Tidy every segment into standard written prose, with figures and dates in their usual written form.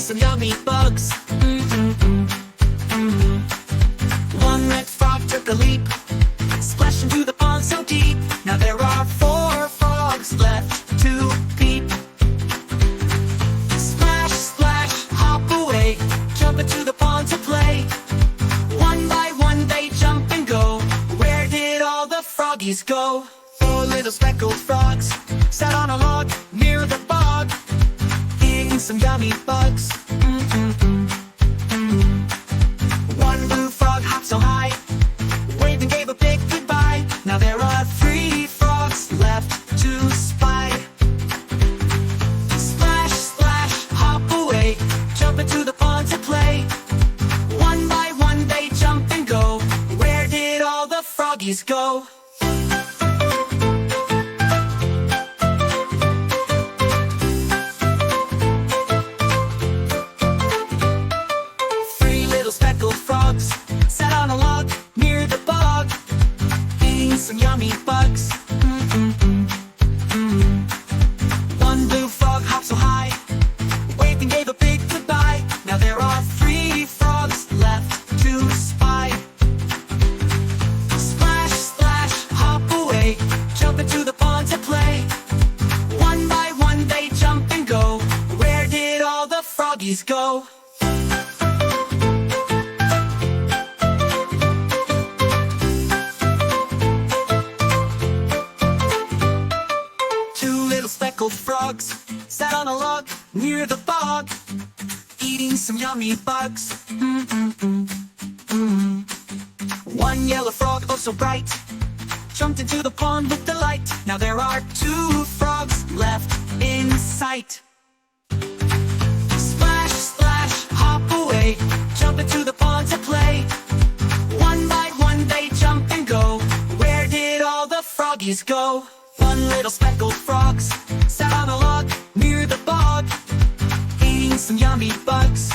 some yummy bugs. One red frog took a leap, splashed into the pond so deep. Now there are 4 frogs left to peep. Splash, splash, hop away, jump into the pond to play. One by one they jump and go. Where did all the froggies go? 4 little speckled frogs sat on a log near the bog, eating some yummy bugs. One blue frog hopped so high, waved and gave a big goodbye. Now there are 3 frogs left to spy. Splash, splash, hop away, jump into the pond to play. One by one they jump and go. Where did all the froggies go? Sat on a log near the bog, eating some yummy bugs. One blue frog hopped so high, waved and gave a big goodbye. Now there are 3 frogs left to spy. Splash, splash, hop away, jump into the pond to play. One by one they jump and go. Where did all the froggies go? Speckled frogs sat on a log near the bog, eating some yummy bugs. One yellow frog, oh so bright, jumped into the pond with delight. Now there are 2 frogs left in sight. Splash, splash, hop away, jump into the pond to play. One by one they jump and go. Where did all the froggies go? 1 little speckled frogs sat on a log near the bog, eating some yummy bugs.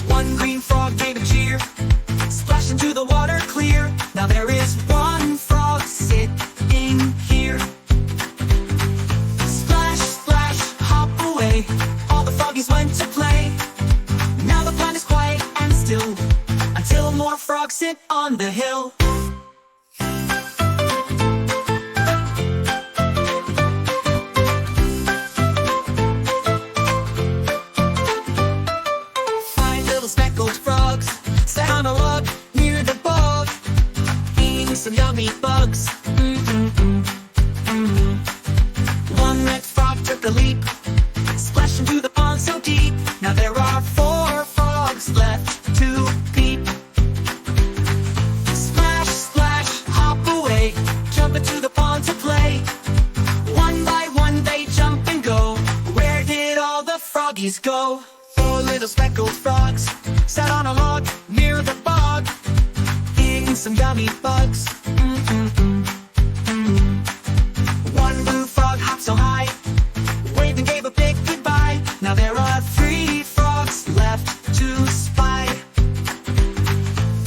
One green frog gave a cheer, splashed into the water clear. Now there is 1 frog sitting here. Splash, splash, hop away, all the froggies went to play. Now the pond is quiet and still, until more frogs sit on the hill. Speckled frogs sat on a log near the bog, eating some yummy bugs. One red frog took a leap, splashed into the pond so deep. Now there are 4 frogs left to peep. Splash, splash, hop away, jump into the pond to play. One by one they jump and go. Where did all the froggies go? 4 little speckled frogs sat on a log near the bog, eating some yummy bugs. One blue frog hopped so high, waved and gave a big goodbye. Now there are 3 frogs left to spy.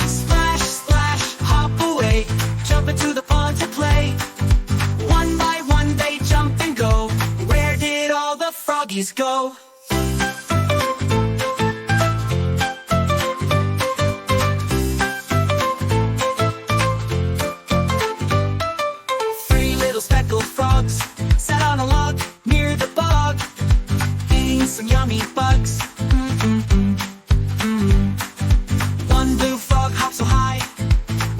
Splash, splash, hop away, jump into the pond to play. One by one they jump and go. Where did all the froggies go? Sat on a log near the bog, eating some yummy bugs. One blue frog hopped so high,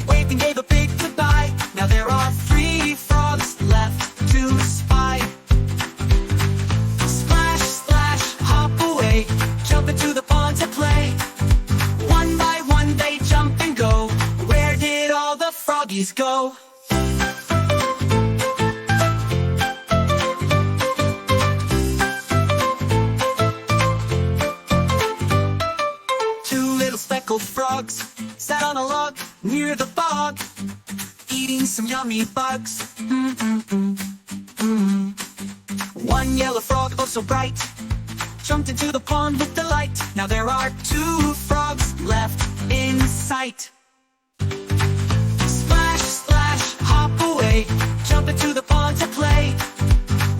waved and gave a big goodbye. Now there are 3 frogs left to spy. Splash, splash, hop away, jump into the pond to play. One by one they jump and go. Where did all the froggies go? 2 little speckled frogs sat on a log near the bog, eating some yummy bugs. One yellow frog, oh so bright, jumped into the pond with delight. Now there are 2 frogs left in sight. Splash, splash, hop away, jump into the pond to play.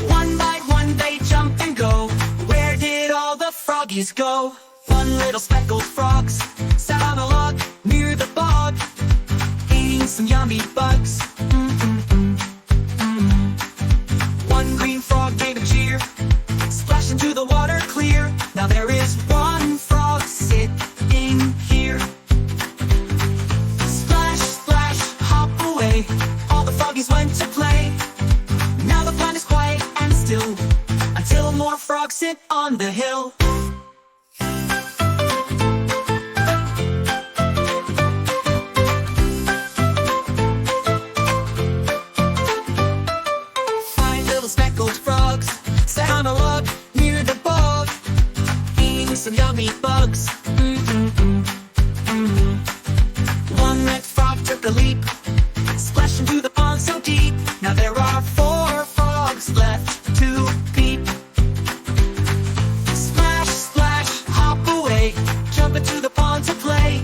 One by one they jump and go. froggies go. Fun little speckled frogs sat on a log near the bog, eating some yummy bugs. One green frog gave a cheer, splash into the water clear. Now there is one frog sitting here. Splash, splash, hop away, all the froggies went to play. Now the pond is quiet and still, until more frogs sit on the hill. Five little speckled frogs sat on a log near the bog, eating some yummy bugs. One red frog took a leap, splashed into the pond so deep. Now there are four frogs left to peep. Splash, splash, hop away, jump into the pond to play.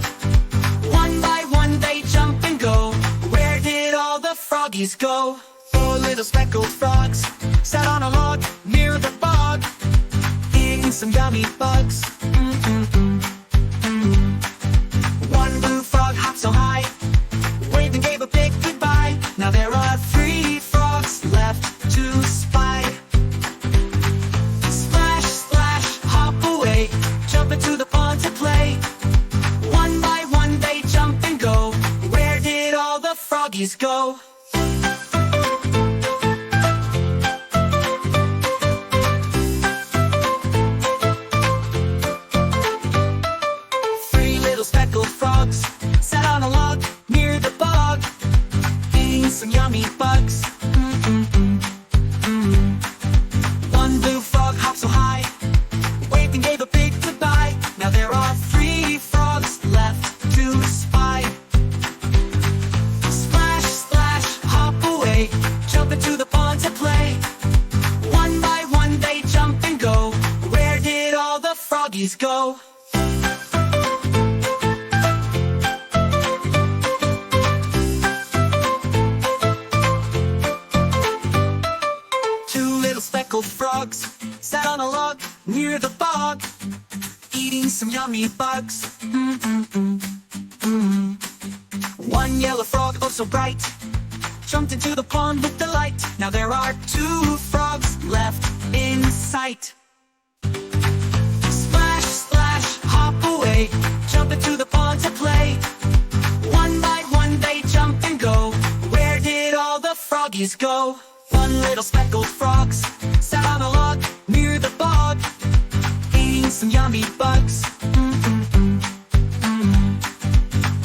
One by one they jump and go. Where did all the froggies go? Four little speckled frogs sat on a log near the bog, eating some yummy bugs. One blue frog hopped so high, waved and gave a big goodbye. Now there are three frogs left to spy. Splash, splash, hop away, jump into the pond to play. One by one they jump and go. Where did all the froggies go? Three little speckled frogs sat on a log near the bog, eating some yummy bugs. One blue frog hopped so high, waved and gave a big goodbye. Now there are three frogs left to spy. Splash, splash, hop away, jump into the pond to play. One by one they jump and go. Where did all the froggies go? Speckled frogs sat on a log near the bog, eating some yummy bugs. One yellow frog, oh so bright, jumped into the pond with delight. Now there are two frogs left in sight. Splash, splash, hop away, jump into the pond to play. One by one they jump and go. Where did all the froggies go? One little speckled frogs sat on a log near the bog, eating some yummy bugs.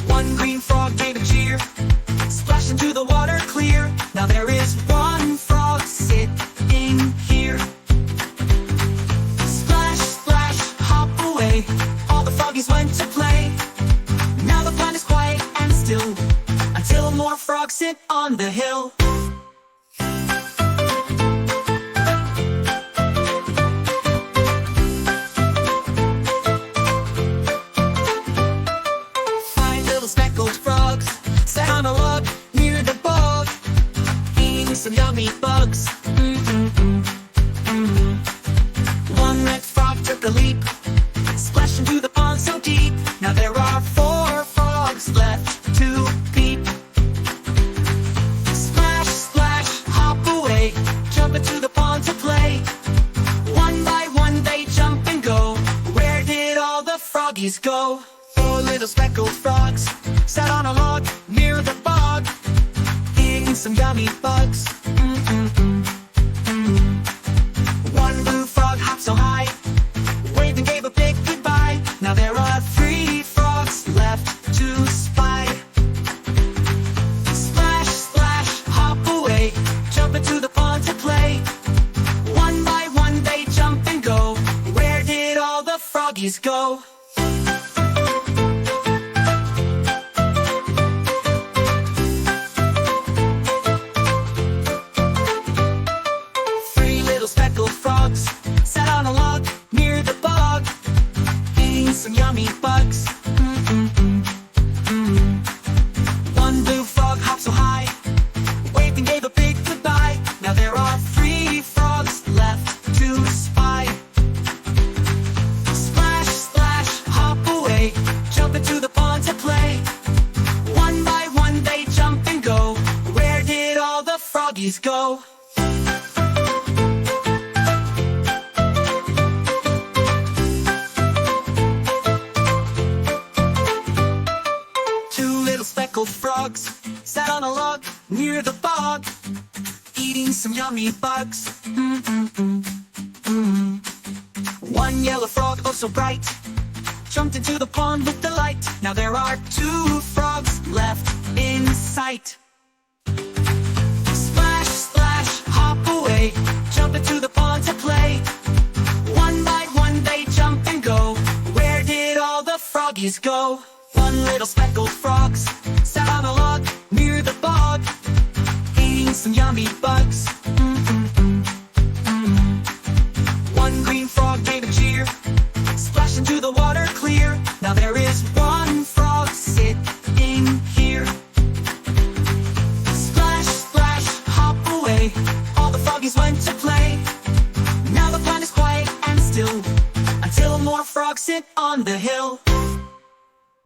One green frog gave a cheer, splashed into the water clear. Now there is one frog sitting here. Splash, splash, hop away, all the froggies went to play. Now the pond is quiet and still, until more frogs sit on the hill. Speckled frogs sat on a log near the bog, eating some yummy bugs. One red frog took a leap, splashed into the pond so deep. Now there are four frogs left to peep. Splash, splash, hop away, jump into the pond to play. One by one they jump and go. Where did all the froggies go? Four little speckled frogs sat on a log near the bog, eating some yummy bugs. One blue frog hopped so high, waved and gave a big goodbye. Now there are three frogs left to spy. Splash, splash, hop away, jump into the pond to play. One by one they jump and go. Where did all the froggies go? Speckled frogs sat on a log near the bog, eating some yummy bugs. One blue frog hopped so high, waved and gave a big goodbye. Now there are three frogs left to spy. Splash, speckled frogs sat on a log near the bog, eating some yummy bugs. One yellow frog, oh so bright, jumped into the pond with delight. Now there are 2 frogs left in sight. Splash, splash, hop away, jump into the pond to play. One by one they jump and go. Where did all the froggies go? One little speckled frogs sat on a log near the bog, eating some yummy bugs. One green frog gave a cheer, splashed into the water clear. Now there is 1 frog sitting here. Splash, splash, hop away, all the froggies went to play. Now the pond is quiet and still, until more frogs sit on the hill.